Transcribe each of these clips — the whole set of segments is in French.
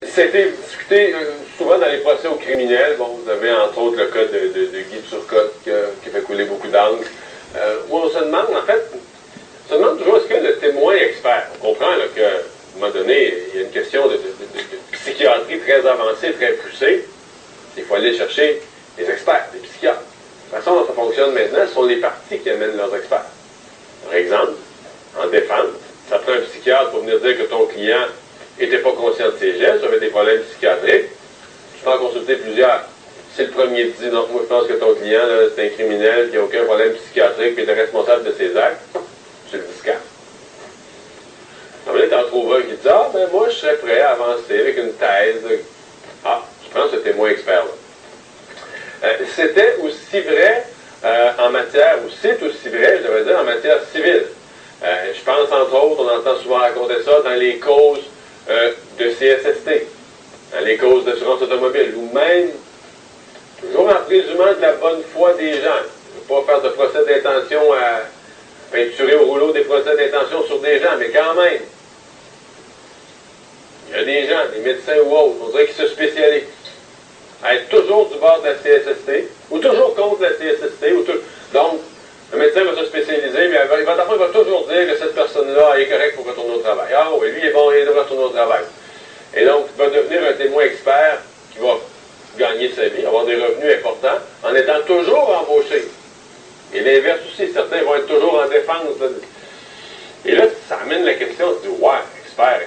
C'était discuté souvent dans les procès aux criminels. Bon, vous avez entre autres le cas de Guy Turcotte qui fait couler beaucoup d'encre. Où on se demande, en fait, on se demande toujours est-ce que le témoin expert, on comprend qu'à un moment donné, il y a une question de psychiatrie très avancée, très poussée. Il faut aller chercher des experts, des psychiatres. De toute façon, dont ça fonctionne maintenant, ce sont les parties qui amènent leurs experts. Par exemple, en défense, ça prend un psychiatre pour venir dire que ton client n'était pas conscient de ses gestes, avait des problèmes psychiatriques. Tu peux en consulter plusieurs. Si le premier dit, donc moi je pense que ton client, c'est un criminel qui n'a aucun problème psychiatrique et est responsable de ses actes, tu le discartes. Tu en trouves un qui dit, ah ben moi je serais prêt à avancer avec une thèse. Ah, je prends ce témoin expert-là. C'était aussi vrai en matière, ou c'est aussi vrai, je devrais dire, en matière civile. Je pense, entre autres, on entend souvent raconter ça dans les causes de CSST, dans les causes d'assurance automobile, ou même, toujours en présumant de la bonne foi des gens. Je ne veux pas faire de procès d'intention à peinturer au rouleau des procès d'intention sur des gens, mais quand même, il y a des gens, des médecins ou autres, on dirait qu'ils se spécialisent à être toujours du bord de la CSST, ou toujours contre la CSST, donc, le médecin va se spécialiser, mais il va toujours dire que cette personne-là est correcte pour retourner au travail. Ah oui, lui est bon, il doit retourner au travail. Et donc, il va devenir un témoin expert qui va gagner sa vie, avoir des revenus importants, en étant toujours embauché. Et l'inverse aussi, certains vont être toujours en défense. Là. Et là, ça amène la question, on se dit, ouais, expert.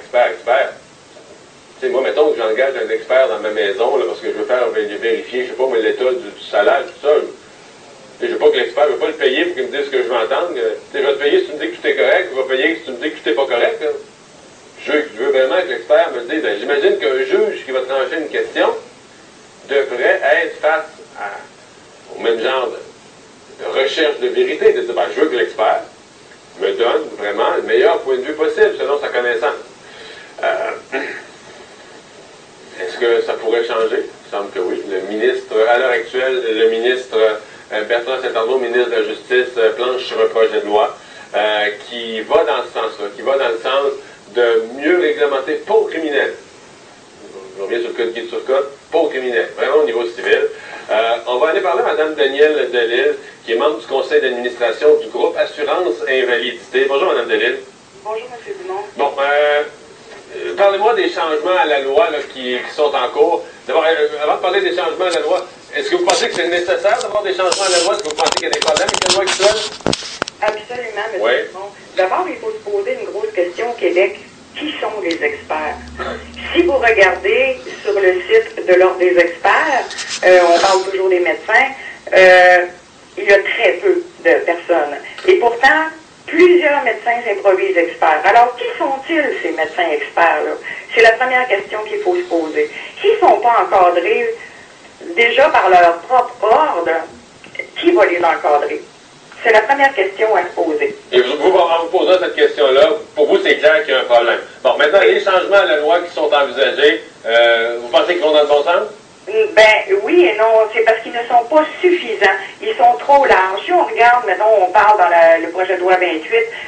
Tu sais, moi, mettons que j'engage un expert dans ma maison, là, parce que je veux faire vérifier, je sais pas, l'état du salaire, tout ça. Je ne veux pas que l'expert ne veut pas le payer pour qu'il me dise ce que je veux entendre. Je vais te payer si tu me dis que tout est correct, je vais payer si tu me dis que tout n'est pas correct. Là. Je veux vraiment que l'expert me dise, ben, j'imagine qu'un juge qui va trancher une question devrait être face au même genre de recherche de vérité, de dire, ben, je veux que l'expert me donne vraiment le meilleur point de vue possible selon sa connaissance. Est-ce que ça pourrait changer? Il semble que oui. Le ministre, à l'heure actuelle, le ministre Bertrand Saint-Arnaud, ministre de la Justice, planche sur un projet de loi qui va dans ce sens-là, qui va dans le sens de mieux réglementer pas aux criminels. Je reviens sur le cas de Guy Turcotte, pas aux criminels, vraiment au niveau civil. On va aller parler à Mme Danielle Delisle, qui est membre du conseil d'administration du groupe Assurance Invalidité. Bonjour, Mme Delisle. Bonjour, M. Dumont. Bon, parlez-moi des changements à la loi là, qui sont en cours. D'abord, avant de parler des changements à la loi, est-ce que vous pensez que c'est nécessaire d'avoir des changements à la loi? Est-ce que vous pensez qu'il y a des problèmes avec la loi actuelle? Absolument, M. Oui. Dumont. D'abord, il faut se poser une grosse question au Québec. Qui sont les experts? Si vous regardez sur le site de l'Ordre des experts, on parle toujours des médecins, il y a très peu de personnes. Et pourtant, plusieurs médecins s'improvisent experts. Alors, qui sont-ils, ces médecins experts-là? C'est la première question qu'il faut se poser. S'ils ne sont pas encadrés déjà par leur propre ordre, qui va les encadrer? C'est la première question à se poser. Et en vous posant cette question-là, pour vous, c'est clair qu'il y a un problème. Bon, maintenant, les changements à la loi qui sont envisagés, vous pensez qu'ils vont dans le bon sens? Ben oui et non, c'est parce qu'ils ne sont pas suffisants. Ils sont trop larges. Si on regarde, maintenant, on parle dans le projet de loi 28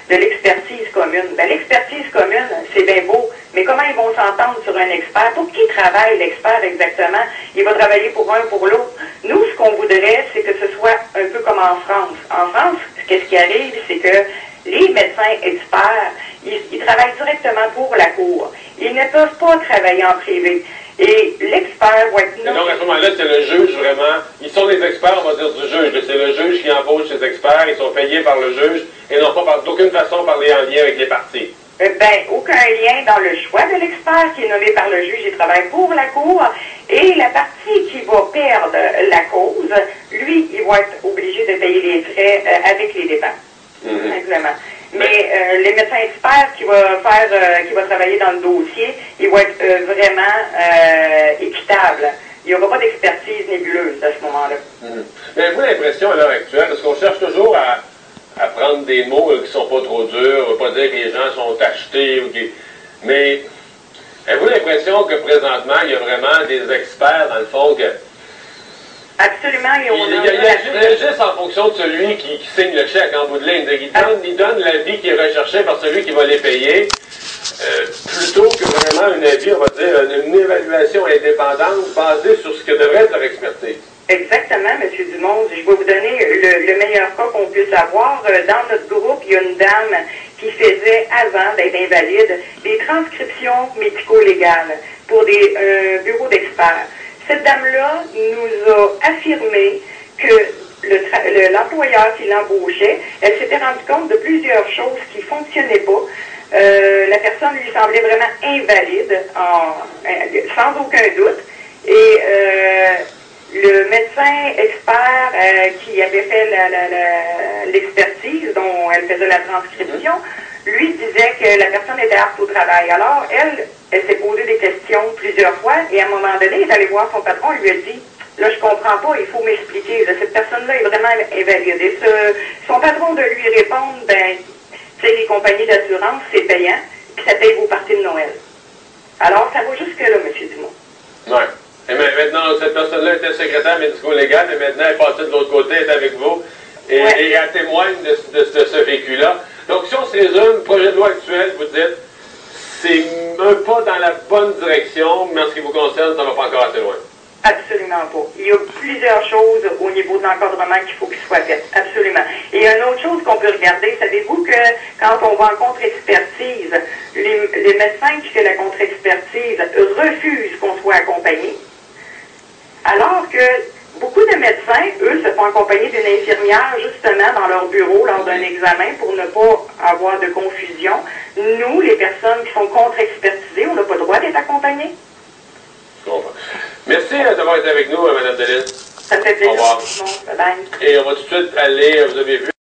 de l'expertise commune. Ben l'expertise commune, c'est bien beau, mais comment ils vont s'entendre sur un expert? Pour qui travaille l'expert exactement? Il va travailler pour un, pour l'autre. Nous, ce qu'on voudrait, c'est que ce soit un peu comme en France. En France, qu'est-ce qui arrive, c'est que les médecins experts, ils travaillent directement pour la Cour. Ils ne peuvent pas travailler en privé. Et l'expert va être... Et donc, à ce moment-là, c'est le juge, vraiment. Ils sont les experts, on va dire, du juge. C'est le juge qui embauche ces experts. Ils sont payés par le juge et non pas d'aucune façon parler en lien avec les parties. Ben, aucun lien dans le choix de l'expert qui est nommé par le juge. Il travaille pour la Cour. Et la partie qui va perdre la cause, lui, il va être obligé de payer les frais avec les dépenses. Simplement. Mais les médecins experts qui va travailler dans le dossier, ils vont être vraiment équitables. Il n'y aura pas d'expertise nébuleuse à ce moment-là. Mais avez-vous l'impression à l'heure actuelle, parce qu'on cherche toujours à prendre des mots qui ne sont pas trop durs, on ne va pas dire que les gens sont achetés, mais avez-vous l'impression que présentement, il y a vraiment des experts, dans le fond, que... Absolument, il agisse en fonction de celui qui signe le chèque en bout de ligne. Il donne l'avis qui est recherché par celui qui va les payer. plutôt que vraiment un avis, on va dire, une évaluation indépendante basée sur ce que devrait être leur expertise. Exactement, M. Dumont. Je vais vous donner le meilleur cas qu'on puisse avoir. Dans notre groupe, il y a une dame qui faisait, avant d'être invalide, des transcriptions médico-légales pour des bureaux d'experts. Cette dame-là nous a affirmé que l'employeur qui l'embauchait, elle s'était rendue compte de plusieurs choses qui ne fonctionnaient pas. La personne lui semblait vraiment invalide, sans aucun doute. Et le médecin expert qui avait fait l'expertise dont elle faisait la transcription, lui disait que la personne était apte au travail. Alors, elle s'est posé des questions plusieurs fois et à un moment donné, elle est allée voir son patron, lui a dit, là, je comprends pas, il faut m'expliquer. Cette personne-là est vraiment invalide. Et son patron de lui répondre, ben, tu sais, les compagnies d'assurance, c'est payant, puis ça paye vos parties de Noël. Alors, ça va jusque-là, M. Dumont. Oui. Et maintenant, cette personne-là était secrétaire médico-légal, mais maintenant, elle est passée de l'autre côté, elle est avec vous, et elle témoigne de ce vécu-là. Donc, si on se résume, le projet de loi actuel, vous dites, c'est un pas dans la bonne direction, mais en ce qui vous concerne, ça ne va pas encore assez loin. Absolument pas. Il y a plusieurs choses au niveau de l'encadrement qu'il faut qu'il soit fait. Absolument. Et une autre chose qu'on peut regarder, savez-vous que quand on va en contre-expertise, les médecins qui font la contre-expertise refusent qu'on soit accompagné, alors que beaucoup de médecins, eux, se font accompagner d'une infirmière justement dans leur bureau lors d'un examen pour ne pas avoir de confusion. Nous, les personnes qui sont contre-expertisées, on n'a pas le droit d'être accompagnés. Merci d'avoir été avec nous, Mme Delisle. Ça me fait plaisir. Au revoir. Bye bye. Et on va tout de suite aller, vous avez vu,